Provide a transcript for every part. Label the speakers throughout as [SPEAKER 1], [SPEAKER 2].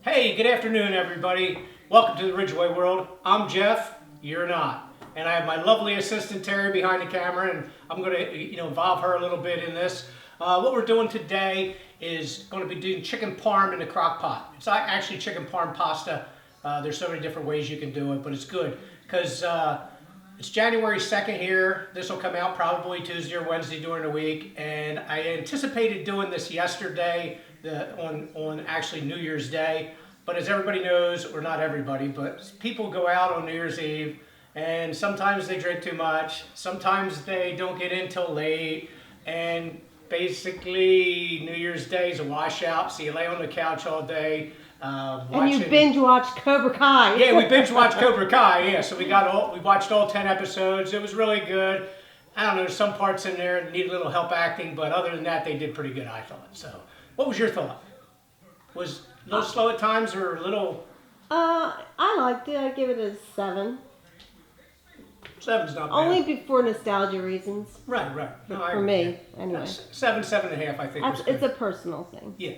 [SPEAKER 1] Hey, good afternoon, everybody. Welcome to the Ridgeway World. I'm Jeff. You're not. And I have my lovely assistant Terry behind the camera, and I'm going to, involve her a little bit in this. What we're doing today is going to be doing chicken parm in the crock pot. It's not actually chicken parm pasta. There's so many different ways you can do it, but it's good because it's January 2nd here. This will come out probably Tuesday or Wednesday during the week, and I anticipated doing this yesterday on actually New Year's Day. But as everybody knows, or not everybody, but people go out on New Year's Eve, and sometimes they drink too much. Sometimes they don't get in till late, and basically New Year's Day is a washout. So you lay on the couch all day.
[SPEAKER 2] And you binge watched Cobra Kai.
[SPEAKER 1] Yeah, we binge watched Cobra Kai. Yeah, so we watched all 10 episodes. It was really good. I don't know, there's some parts in there that need a little help acting, but other than that, they did pretty good, I thought. So, what was your thought? Was a little slow at times, or a little?
[SPEAKER 2] I liked it. I'd give it a 7.
[SPEAKER 1] 7's not bad.
[SPEAKER 2] Only for nostalgia reasons.
[SPEAKER 1] Right. No,
[SPEAKER 2] for me, anyway.
[SPEAKER 1] 7.5, I think.
[SPEAKER 2] It's a personal thing.
[SPEAKER 1] Yeah.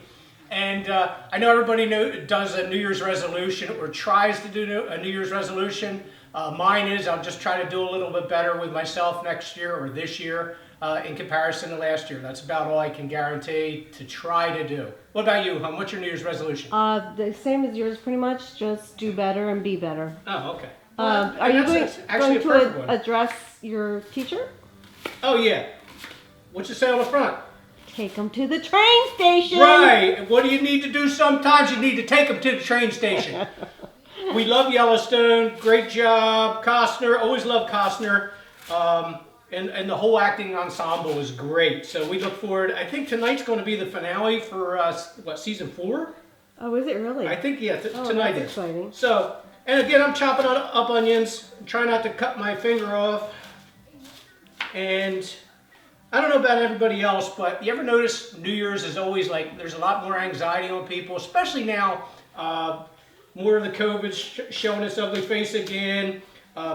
[SPEAKER 1] And I know everybody does a New Year's resolution or tries to do a New Year's resolution. Mine is I'll just try to do a little bit better with myself next year or this year in comparison to last year. That's about all I can guarantee to try to do. What about you, hon? What's your New Year's resolution?
[SPEAKER 2] The same as yours, pretty much. Just do better and be better.
[SPEAKER 1] Oh, okay.
[SPEAKER 2] Are you going to address your teacher?
[SPEAKER 1] Oh, yeah. What's it say on the front?
[SPEAKER 2] Take them to the train station.
[SPEAKER 1] Right. What do you need to do sometimes? You need to take them to the train station. We love Yellowstone. Great job. Costner. Always loved Costner. And the whole acting ensemble is great. So we look forward. I think tonight's going to be the finale for, season 4?
[SPEAKER 2] Oh, is it really?
[SPEAKER 1] I think, yeah, tonight
[SPEAKER 2] that's
[SPEAKER 1] is.
[SPEAKER 2] Exciting.
[SPEAKER 1] So, and again, I'm chopping up onions. I'm trying not to cut my finger off. And I don't know about everybody else, but you ever notice New Year's is always like, there's a lot more anxiety on people, especially now, more of the COVID showing its ugly face again.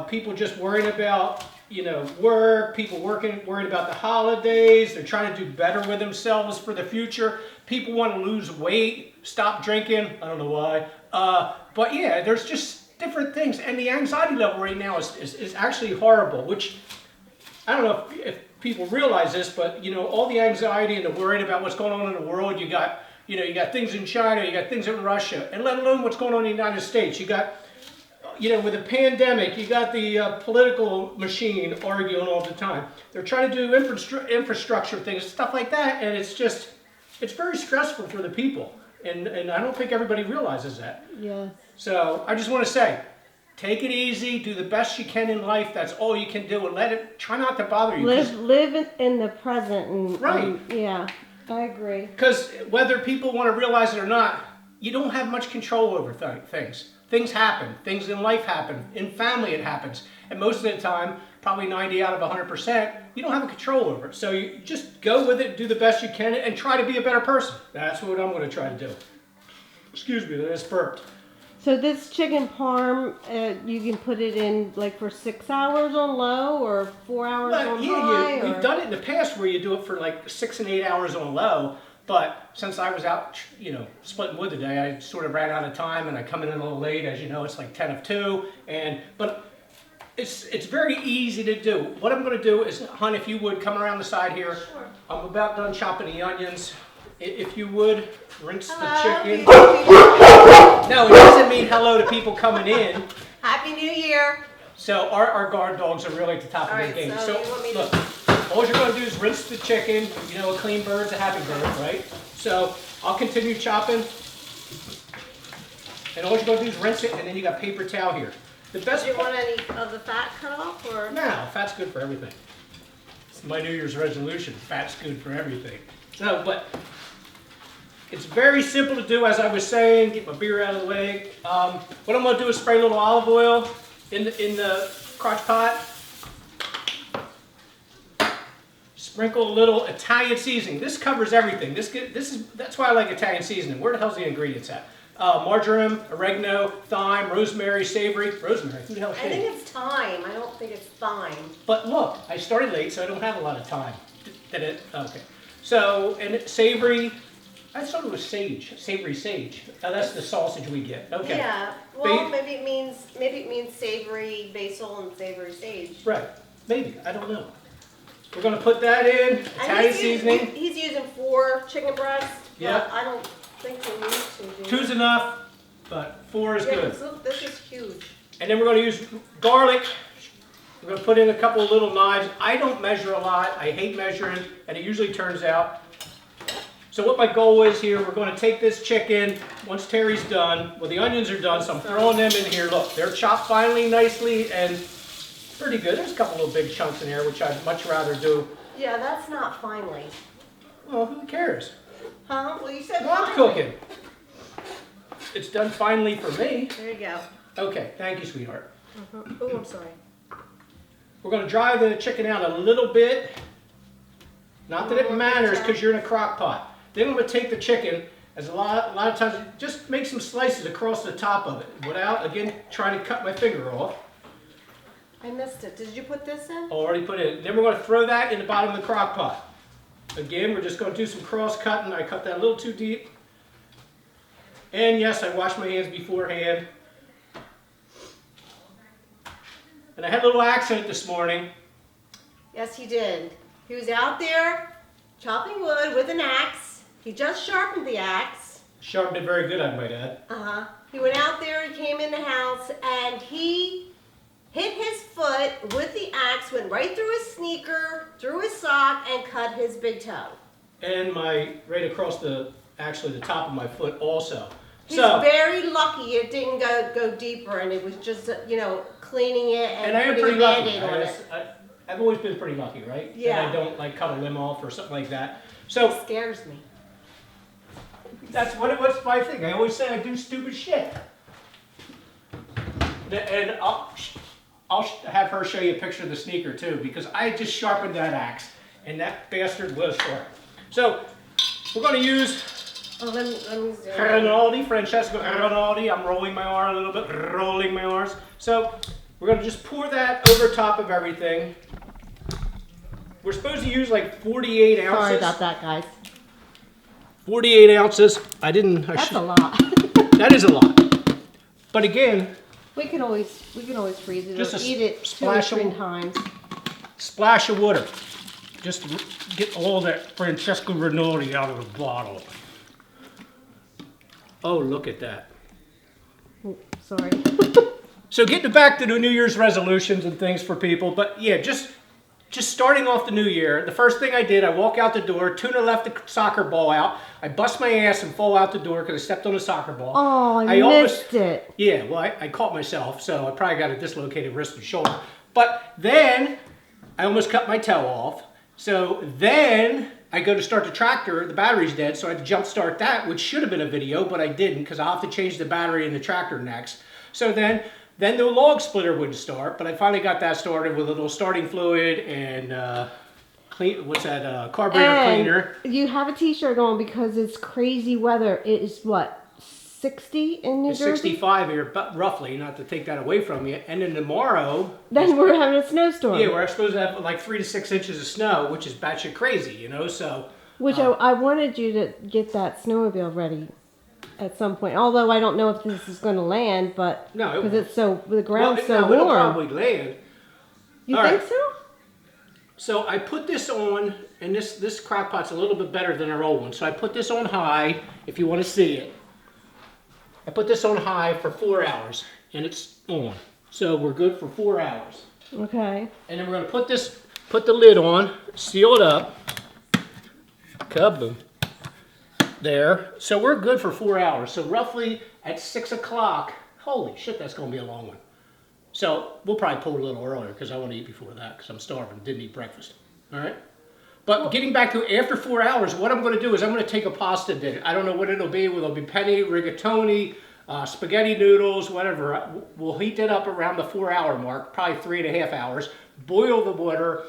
[SPEAKER 1] People just worrying about, work, people worried about the holidays. They're trying to do better with themselves for the future. People want to lose weight, stop drinking. I don't know why. But yeah, there's just different things. And the anxiety level right now is actually horrible, which I don't know if people realize this, but all the anxiety and the worrying about what's going on in the world. You got things in China, you got things in Russia, and let alone what's going on in the United States. You got, with the pandemic, you got the political machine arguing all the time. They're trying to do infrastructure things, stuff like that, and it's very stressful for the people, and I don't think everybody realizes that.
[SPEAKER 2] Yeah.
[SPEAKER 1] So I just want to say, take it easy, do the best you can in life. That's all you can do, and try not to bother you.
[SPEAKER 2] Live in the present. And,
[SPEAKER 1] right.
[SPEAKER 2] Yeah, I agree.
[SPEAKER 1] Because whether people want to realize it or not, you don't have much control over things. Things happen. Things in life happen. In family it happens. And most of the time, probably 90 out of 100%, you don't have a control over it. So you just go with it, do the best you can, and try to be a better person. That's what I'm going to try to do. Excuse me, I just burped.
[SPEAKER 2] So this chicken parm, you can put it in like for 6 hours on low or 4 hours on high?
[SPEAKER 1] We've done it in the past where you do it for like 6 and 8 hours on low. But since I was out, splitting wood today, I sort of ran out of time, and I come in a little late. As you know, it's like 10 of 2. But it's very easy to do. What I'm going to do is, hon, if you would come around the side here.
[SPEAKER 3] Sure.
[SPEAKER 1] I'm about done chopping the onions. If you would, rinse the chicken. No, it doesn't mean hello to people coming in.
[SPEAKER 3] Happy New Year.
[SPEAKER 1] So our guard dogs are really at the top of their game.
[SPEAKER 3] So you want me
[SPEAKER 1] look, all you're going to do is rinse the chicken. A clean bird's a happy bird, right? So I'll continue chopping. And all you're going to do is rinse it, and then you got paper towel here. The best.
[SPEAKER 3] Do you want any of the fat cut off, or?
[SPEAKER 1] No, fat's good for everything. It's my New Year's resolution. Fat's good for everything. So, but it's very simple to do, as I was saying. Get my beer out of the way. What I'm going to do is spray a little olive oil in the crock pot. Sprinkle a little Italian seasoning. This covers everything. That's why I like Italian seasoning. Where the hell's the ingredients at? Marjoram, oregano, thyme, rosemary, savory. Rosemary. Who the hell?
[SPEAKER 3] I think it's thyme. I don't think it's thyme.
[SPEAKER 1] But look, I started late, so I don't have a lot of time. Okay. So, and savory, I thought it was sage, savory sage. Oh, that's the sausage we get. Okay.
[SPEAKER 3] Yeah, well,
[SPEAKER 1] Ba-
[SPEAKER 3] maybe it means savory basil and savory sage.
[SPEAKER 1] Right. Maybe. I don't know. We're gonna put that in.
[SPEAKER 3] And
[SPEAKER 1] Italian seasoning.
[SPEAKER 3] He's using 4 chicken breasts.
[SPEAKER 1] Yeah.
[SPEAKER 3] But I don't think we need to.
[SPEAKER 1] 2's enough, but 4 is good.
[SPEAKER 3] Look, this is huge.
[SPEAKER 1] And then we're gonna use garlic. We're gonna put in a couple of little knives. I don't measure a lot. I hate measuring, and it usually turns out. So what my goal is here, we're gonna take this chicken, once Terry's done, well the onions are done, so I'm throwing them in here. Look, they're chopped finely, nicely, and pretty good. There's a couple little big chunks in there, which I'd much rather do.
[SPEAKER 3] Yeah, that's not finely.
[SPEAKER 1] Well, who cares?
[SPEAKER 3] Huh? Well, you said
[SPEAKER 1] Well, I'm
[SPEAKER 3] finely.
[SPEAKER 1] cooking. It's done finely for me.
[SPEAKER 3] There you go.
[SPEAKER 1] Okay, thank you, sweetheart.
[SPEAKER 3] Oh, I'm sorry.
[SPEAKER 1] We're gonna dry the chicken out a little bit. Not that it
[SPEAKER 3] More
[SPEAKER 1] matters
[SPEAKER 3] pizza.
[SPEAKER 1] because you're in a crock pot. Then I'm gonna take the chicken, as a lot of times, just make some slices across the top of it, without, again, trying to cut my finger off.
[SPEAKER 3] I missed it. Did you put this in?
[SPEAKER 1] Already put it in. Then we're gonna throw that in the bottom of the crock pot. Again, we're just gonna do some cross cutting. I cut that a little too deep. And yes, I washed my hands beforehand. And I had a little accident this morning.
[SPEAKER 3] Yes, he did. He was out there chopping wood with an axe. He just sharpened the axe.
[SPEAKER 1] Sharpened it very good, I might add.
[SPEAKER 3] Uh-huh. He went out there, he came in the house, and he hit his foot with the axe, went right through his sneaker, through his sock, and cut his big toe.
[SPEAKER 1] And right across the top of my foot also.
[SPEAKER 3] He's
[SPEAKER 1] So,
[SPEAKER 3] very lucky it didn't go deeper, and it was just, cleaning it
[SPEAKER 1] and
[SPEAKER 3] and
[SPEAKER 1] I am
[SPEAKER 3] putting
[SPEAKER 1] pretty
[SPEAKER 3] a
[SPEAKER 1] lucky.
[SPEAKER 3] Band-Aid on it.
[SPEAKER 1] I've always been pretty lucky, right?
[SPEAKER 3] Yeah.
[SPEAKER 1] That I don't like cut a limb off or something like that.
[SPEAKER 3] It
[SPEAKER 1] So
[SPEAKER 3] scares me.
[SPEAKER 1] that's what's my thing. I always say I do stupid shit. And I'll have her show you a picture of the sneaker too, because I just sharpened that axe, and that bastard was sharp. So we're going to use
[SPEAKER 3] Oh, let me zoom in.
[SPEAKER 1] Rinaldi, Francesco Rinaldi. I'm rolling my R a little bit, rolling my R's. So we're going to just pour that over top of everything. We're supposed to use like 48 ounces.
[SPEAKER 3] Sorry about that, guys.
[SPEAKER 1] 48 ounces.
[SPEAKER 3] That's a lot.
[SPEAKER 1] That is a lot. But again,
[SPEAKER 2] We can always freeze it
[SPEAKER 1] Just
[SPEAKER 2] or
[SPEAKER 1] a
[SPEAKER 2] eat it 2 or
[SPEAKER 1] splash
[SPEAKER 2] 3
[SPEAKER 1] of-
[SPEAKER 2] times.
[SPEAKER 1] splash of water. Just to get all that Francesco Rinaldi out of the bottle. Oh, look at that.
[SPEAKER 2] Oh, sorry.
[SPEAKER 1] So getting back to the New Year's resolutions and things for people, but yeah, just starting off the new year, the first thing I did, I walk out the door, Tuna left the soccer ball out, I bust my ass and fall out the door because I stepped on a soccer ball.
[SPEAKER 2] Oh, I
[SPEAKER 1] almost-
[SPEAKER 2] missed it.
[SPEAKER 1] Yeah, well, I caught myself, so I probably got a dislocated wrist and shoulder. But then, I almost cut my toe off. So then, I go to start the tractor, the battery's dead, so I had to jump start that, which should have been a video, but I didn't, because I'll have to change the battery in the tractor next. So then the log splitter wouldn't start, but I finally got that started with a little starting fluid and carburetor
[SPEAKER 2] And
[SPEAKER 1] cleaner.
[SPEAKER 2] you have a t-shirt on because it's crazy weather. It is what, 60 in New
[SPEAKER 1] It's
[SPEAKER 2] Jersey?
[SPEAKER 1] 65 here, but roughly, not to take that away from you. And then tomorrow,
[SPEAKER 2] Then we're having a snowstorm.
[SPEAKER 1] yeah, we're supposed to have like 3 to 6 inches of snow, which is batshit crazy, so.
[SPEAKER 2] Which I wanted you to get that snowmobile ready at some point. Although I don't know if this is going to land, but
[SPEAKER 1] No, it
[SPEAKER 2] because it's the ground's so
[SPEAKER 1] it'll
[SPEAKER 2] warm.
[SPEAKER 1] probably land.
[SPEAKER 2] You
[SPEAKER 1] All
[SPEAKER 2] think
[SPEAKER 1] right.
[SPEAKER 2] so?
[SPEAKER 1] So I put this on, and this crock pot's a little bit better than our old one. So I put this on high, if you want to see it. I put this on high for 4 hours, and it's on. So we're good for 4 hours.
[SPEAKER 2] Okay.
[SPEAKER 1] And then we're going to put the lid on, seal it up. Kaboom. There. So we're good for 4 hours. So roughly at 6 o'clock, holy shit, that's going to be a long one. So we'll probably pull it a little earlier because I want to eat before that because I'm starving. Didn't eat breakfast. All right? But getting back to after 4 hours, what I'm going to do is I'm going to take a pasta dish. I don't know what it'll be. It'll be penne, rigatoni, spaghetti noodles, whatever. We'll heat that up around the 4 hour mark, probably 3.5 hours. Boil the water,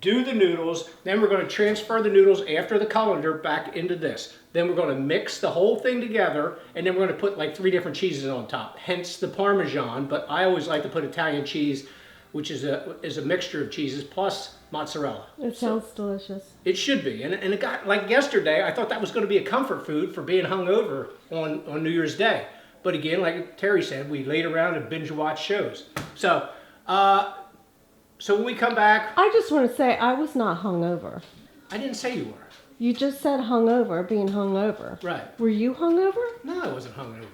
[SPEAKER 1] do the noodles. Then we're going to transfer the noodles after the colander back into this. Then we're going to mix the whole thing together, and then we're going to put like 3 different cheeses on top. Hence the Parmesan, but I always like to put Italian cheese which is a mixture of cheeses plus mozzarella.
[SPEAKER 2] It sounds delicious.
[SPEAKER 1] It should be, and it got, like yesterday, I thought that was going to be a comfort food for being hungover on New Year's Day. But again, like Terry said, we laid around and binge watched shows. So, so when we come back,
[SPEAKER 2] I just want to say I was not hungover.
[SPEAKER 1] I didn't say you were.
[SPEAKER 2] You just said hungover, being hungover.
[SPEAKER 1] Right.
[SPEAKER 2] Were you hungover?
[SPEAKER 1] No, I wasn't hungover.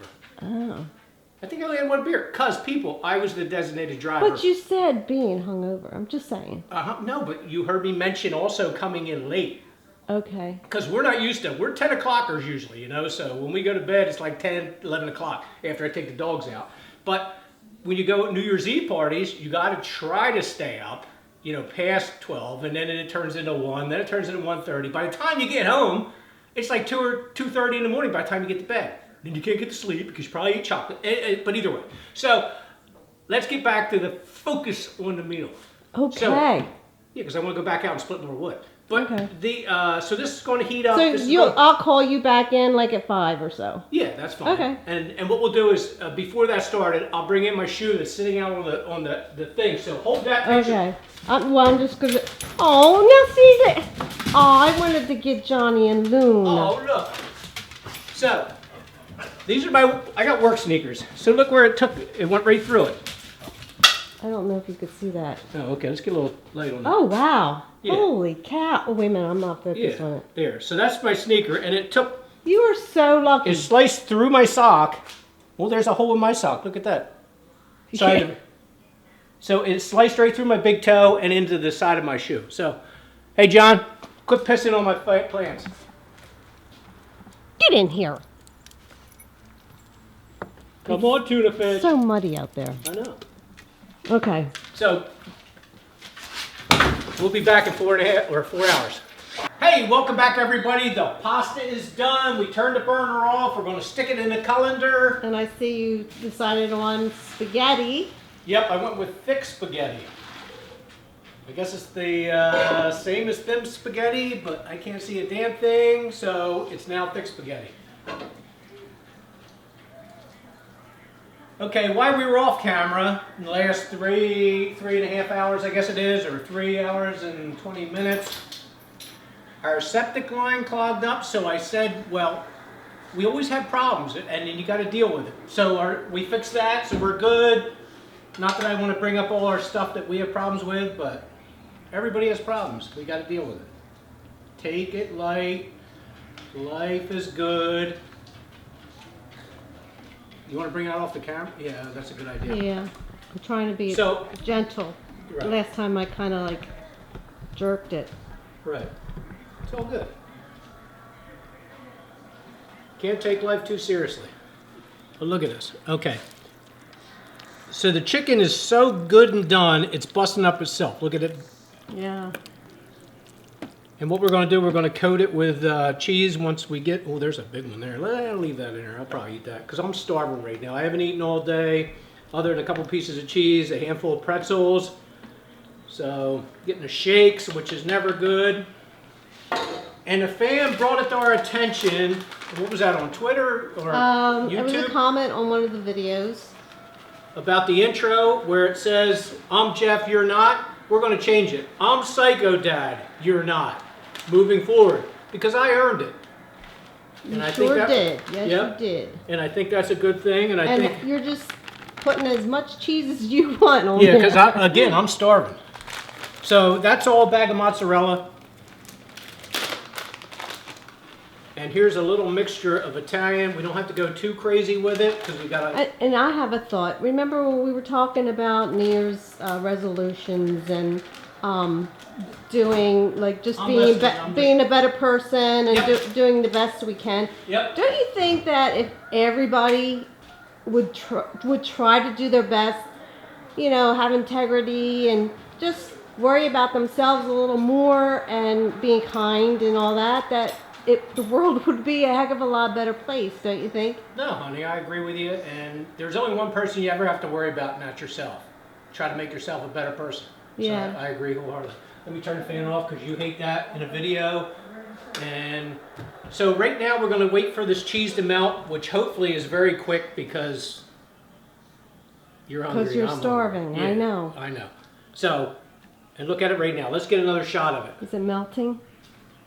[SPEAKER 2] Oh.
[SPEAKER 1] I think I only had one beer. Cause people, I was the designated driver.
[SPEAKER 2] But you said being hungover. I'm just saying.
[SPEAKER 1] No, but you heard me mention also coming in late.
[SPEAKER 2] Okay.
[SPEAKER 1] Because we're not used to, we're 10 o'clockers usually, you know, so when we go to bed, it's like 10, 11 o'clock after I take the dogs out. But when you go at New Year's Eve parties, you got to try to stay up, you know, past 12, and then it turns into 1, then it turns into 1:30. By the time you get home, it's like 2 or 2:30 in the morning by the time you get to bed. Then you can't get to sleep because you probably ate chocolate, but either way. So let's get back to the focus on the meal.
[SPEAKER 2] Okay.
[SPEAKER 1] So, yeah, because I want to go back out and split more wood. But
[SPEAKER 2] Okay.
[SPEAKER 1] so this is going to heat up.
[SPEAKER 2] So
[SPEAKER 1] This is
[SPEAKER 2] I'll call you back in like at 5 or so.
[SPEAKER 1] Yeah, that's fine.
[SPEAKER 2] Okay.
[SPEAKER 1] And what we'll do is before that started, I'll bring in my shoe that's sitting out on the thing. So hold that picture.
[SPEAKER 2] Okay. Well, I'm just gonna. Oh, now see that. Oh, I wanted to get Johnny and Luna.
[SPEAKER 1] Oh, look. So these are I got work sneakers. So look where it went right through it.
[SPEAKER 2] I don't know if you could see that.
[SPEAKER 1] Oh, okay. Let's get a little light on that.
[SPEAKER 2] Oh, wow.
[SPEAKER 1] Yeah.
[SPEAKER 2] Holy cow. Oh, wait a minute. I'm not focused on
[SPEAKER 1] Yeah,
[SPEAKER 2] it.
[SPEAKER 1] there. So that's my sneaker, and it
[SPEAKER 2] You are so lucky.
[SPEAKER 1] sliced through my sock. Well, there's a hole in my sock. Look at that.
[SPEAKER 2] Yeah.
[SPEAKER 1] So it sliced right through my big toe and into the side of my shoe. So, hey, John, quit pissing on my plants.
[SPEAKER 2] Get in here.
[SPEAKER 1] Come on, tuna fish.
[SPEAKER 2] It's so muddy out there.
[SPEAKER 1] I know.
[SPEAKER 2] Okay.
[SPEAKER 1] So, we'll be back in 4 hours. Hey, welcome back, everybody. The pasta is done. We turned the burner off. We're going to stick it in the colander.
[SPEAKER 2] And I see you decided on spaghetti.
[SPEAKER 1] Yep, I went with thick spaghetti. I guess it's the same as thin spaghetti, but I can't see a damn thing, so it's now thick spaghetti. Okay, while we were off camera, in the last three and a half hours, I guess it is, or 3 hours and 20 minutes, our septic line clogged up, so I said, well, we always have problems, and then you got to deal with it. So we fixed that, so we're good. Not that I want to bring up all our stuff that we have problems with, but everybody has problems. We got to deal with it. Take it light. Life is good. You want to bring that off the camera? Yeah, that's a good idea.
[SPEAKER 2] Yeah. I'm trying to be gentle.
[SPEAKER 1] Right.
[SPEAKER 2] Last time I kind of like jerked it.
[SPEAKER 1] Right. It's all good. Can't take life too seriously. But look at this. Okay. So the chicken is so good and done, it's busting up itself. Look at it.
[SPEAKER 2] Yeah.
[SPEAKER 1] And what we're going to do, we're going to coat it with cheese once we get... Oh, there's a big one there. I'll leave that in there. I'll probably eat that because I'm starving right now. I haven't eaten all day other than a couple pieces of cheese, a handful of pretzels. So getting the shakes, which is never good. And a fan brought it to our attention. What was that, on Twitter or YouTube?
[SPEAKER 2] It was a comment on one of the videos.
[SPEAKER 1] About the intro where it says, I'm Jeff, you're not. We're going to change it. I'm Psycho Dad, you're not. Moving forward. Because I earned it.
[SPEAKER 2] You sure did. Yes,
[SPEAKER 1] yep.
[SPEAKER 2] you did.
[SPEAKER 1] And I think that's a good thing. And I think
[SPEAKER 2] you're just putting as much cheese as you want on
[SPEAKER 1] yeah,
[SPEAKER 2] there.
[SPEAKER 1] because again, I'm starving. So that's all a bag of mozzarella. And here's a little mixture of Italian. We don't have to go too crazy with it because we got to...
[SPEAKER 2] And I have a thought. Remember when we were talking about New Year's resolutions and doing, like, just being a better person and
[SPEAKER 1] Yep.
[SPEAKER 2] doing the best we can?
[SPEAKER 1] Yep.
[SPEAKER 2] Don't you think that if everybody would try to do their best, you know, have integrity and just worry about themselves a little more and being kind and all that, the world would be a heck of a lot better place, don't you think?
[SPEAKER 1] No, honey, I agree with you. And there's only one person you ever have to worry about, and that's yourself. Try to make yourself a better person.
[SPEAKER 2] Yeah.
[SPEAKER 1] So I agree wholeheartedly. Let me turn the fan off because you hate that in a video. And so right now we're going to wait for this cheese to melt, which hopefully is very quick because you're hungry.
[SPEAKER 2] Because you're
[SPEAKER 1] I'm
[SPEAKER 2] starving.
[SPEAKER 1] hungry.
[SPEAKER 2] I
[SPEAKER 1] Yeah,
[SPEAKER 2] know.
[SPEAKER 1] I know. So, and look at it right now. Let's get another shot of it.
[SPEAKER 2] Is it melting?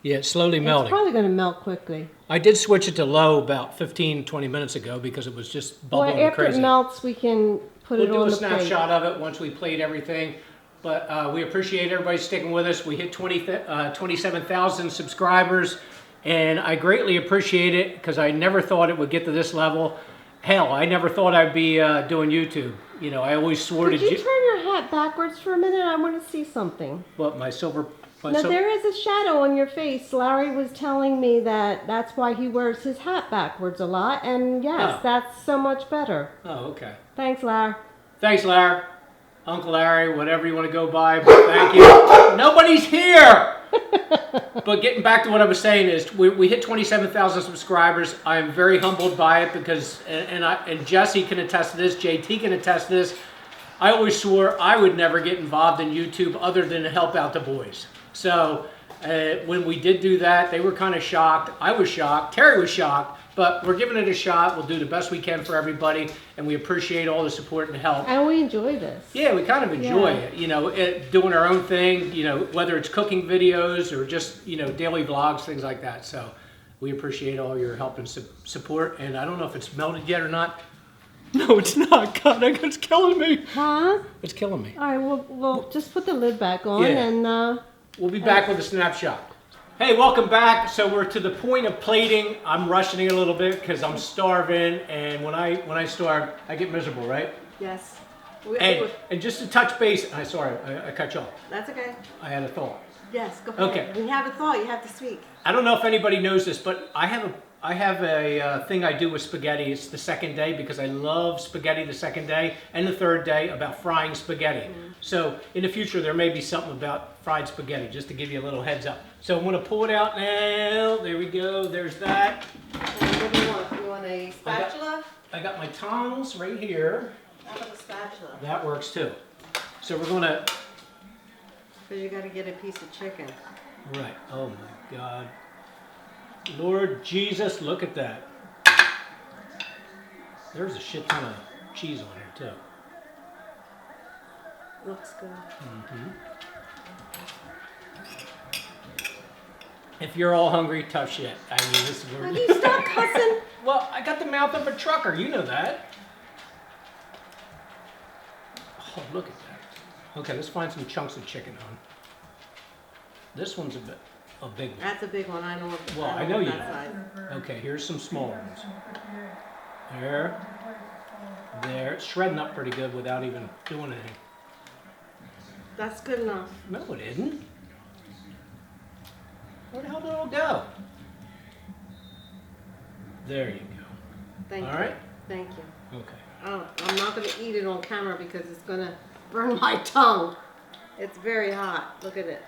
[SPEAKER 1] Yeah, it's slowly
[SPEAKER 2] It's
[SPEAKER 1] melting.
[SPEAKER 2] probably going to melt quickly.
[SPEAKER 1] I did switch it to low about 15, 20 minutes ago because it was just bubbling
[SPEAKER 2] Well, after
[SPEAKER 1] crazy.
[SPEAKER 2] it melts, we can put
[SPEAKER 1] We'll
[SPEAKER 2] it
[SPEAKER 1] do
[SPEAKER 2] on
[SPEAKER 1] a
[SPEAKER 2] the plate.
[SPEAKER 1] snapshot of it once we played everything. But we appreciate everybody sticking with us. We hit 27,000 subscribers, and I greatly appreciate it because I never thought it would get to this level. Hell, I never thought I'd be doing YouTube. You know, I always swore
[SPEAKER 2] Could
[SPEAKER 1] to...
[SPEAKER 2] you turn your hat backwards for a minute? I want to see something.
[SPEAKER 1] What, my silver...
[SPEAKER 2] No, there is a shadow on your face. Larry was telling me that that's why he wears his hat backwards a lot. And yes,
[SPEAKER 1] Oh.
[SPEAKER 2] that's so much better.
[SPEAKER 1] Oh, okay.
[SPEAKER 2] Thanks, Larry.
[SPEAKER 1] Thanks, Larry. Uncle Larry, whatever you want to go by, but thank you. Nobody's here! But getting back to what I was saying is, we hit 27,000 subscribers. I am very humbled by it because, and Jesse can attest to this, JT can attest to this, I always swore I would never get involved in YouTube other than to help out the boys. So when we did do that, they were kind of shocked. I was shocked. Terry was shocked. But we're giving it a shot. We'll do the best we can for everybody, and we appreciate all the support and help.
[SPEAKER 2] And we enjoy this.
[SPEAKER 1] Yeah, we kind of enjoy it. You know, doing our own thing. You know, whether it's cooking videos or just daily vlogs, things like that. So we appreciate all your help and support. And I don't know if it's melted yet or not. No, it's not. God, it's killing me.
[SPEAKER 2] Huh?
[SPEAKER 1] It's killing me.
[SPEAKER 2] All right, we'll just put the lid back on and...
[SPEAKER 1] We'll be back with a snapshot. Hey, welcome back. So we're to the point of plating. I'm rushing it a little bit because I'm starving, and when I starve, I get miserable, right?
[SPEAKER 3] Yes.
[SPEAKER 1] And just to touch base, I cut you off.
[SPEAKER 3] That's okay.
[SPEAKER 1] I had a thought.
[SPEAKER 3] Yes, go ahead.
[SPEAKER 1] Okay.
[SPEAKER 3] When you have a thought, you have to speak.
[SPEAKER 1] I don't know if anybody knows this, but I have a thing I do with spaghetti. It's the second day because I love spaghetti the second day and the third day about frying spaghetti. So in the future there may be something about fried spaghetti, just to give you a little heads up. So I'm going to pull it out now. There we go. There's that.
[SPEAKER 3] And what do you want? You want a spatula?
[SPEAKER 1] I got my tongs right here.
[SPEAKER 3] How about a spatula?
[SPEAKER 1] That works too. So we're going to...
[SPEAKER 3] Because you got to get a piece of chicken.
[SPEAKER 1] Right. Oh my God. Lord Jesus, look at that. There's a shit ton of cheese on here too.
[SPEAKER 3] Looks good.
[SPEAKER 1] If you're all hungry, tough shit. I mean, this is where...
[SPEAKER 3] Will you stop cussing?
[SPEAKER 1] Well, I got the mouth of a trucker. You know that. Oh, look at that. Okay, let's find some chunks of chicken on. This one's a big one.
[SPEAKER 3] That's a big one. I know.
[SPEAKER 1] Well, I know you
[SPEAKER 3] that
[SPEAKER 1] know.
[SPEAKER 3] size.
[SPEAKER 1] Okay, here's some small ones. There. There. It's shredding up pretty good without even doing anything.
[SPEAKER 3] That's good enough.
[SPEAKER 1] No, it isn't. Where the hell did it all go? There you go.
[SPEAKER 3] Thank
[SPEAKER 1] All
[SPEAKER 3] you.
[SPEAKER 1] right.
[SPEAKER 3] Thank you.
[SPEAKER 1] Okay.
[SPEAKER 3] Oh, I'm not going to eat it on camera because it's going to burn my tongue. It's very hot. Look at it.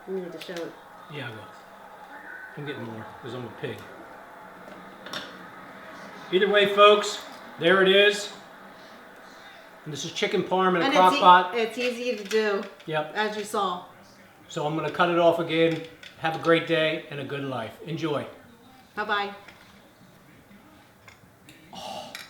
[SPEAKER 3] You need to show it.
[SPEAKER 1] Yeah, I will. I'm getting more because I'm a pig. Either way, folks, there it is. And this is chicken parm in a crock pot.
[SPEAKER 3] It's easy to do,
[SPEAKER 1] Yep.
[SPEAKER 3] as you saw.
[SPEAKER 1] So I'm going to cut it off again. Have a great day and a good life. Enjoy.
[SPEAKER 3] Bye-bye.
[SPEAKER 1] Oh.